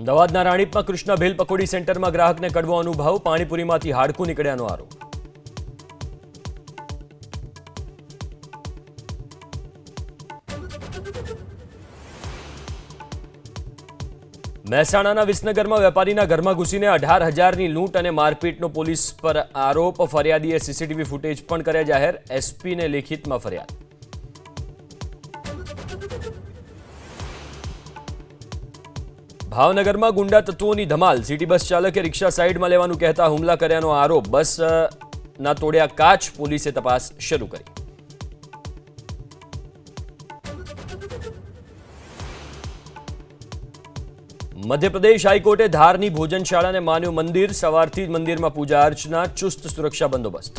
અમદાવાદના રાણીપમાં કૃષ્ણ ભેલ પકોડી સેન્ટરમાં ગ્રાહકને કડવો અનુભવ, પાણીપુરીમાંથી હાડકું નીકળ્યાનો આરોપ। મહેસાણાના વિસનગરમાં વેપારીના ઘરમાં ઘૂસીને 18,000ની લૂંટ અને મારપીટનો પોલીસ પર આરોપ, ફરિયાદીએ સીસીટીવી ફૂટેજ પણ કર્યા જાહેર, એસપીને લેખિતમાં ફરિયાદ। ભાવનગરમાં ગુંડા તત્વોની ધમાલ, સિટી બસ ચાલકે રિક્ષા સાઈડમાં લેવાનું કહેતા હુમલા કર્યાનો આરોપ, બસના તોડ્યા કાચ, પોલીસે તપાસ શરૂ કરી। મધ્યપ્રદેશ હાઈકોર્ટે ધારની ભોજનશાળાને માન્યું મંદિર, સવારથી જ મંદિરમાં પૂજા અર્ચના, ચુસ્ત સુરક્ષા બંદોબસ્ત।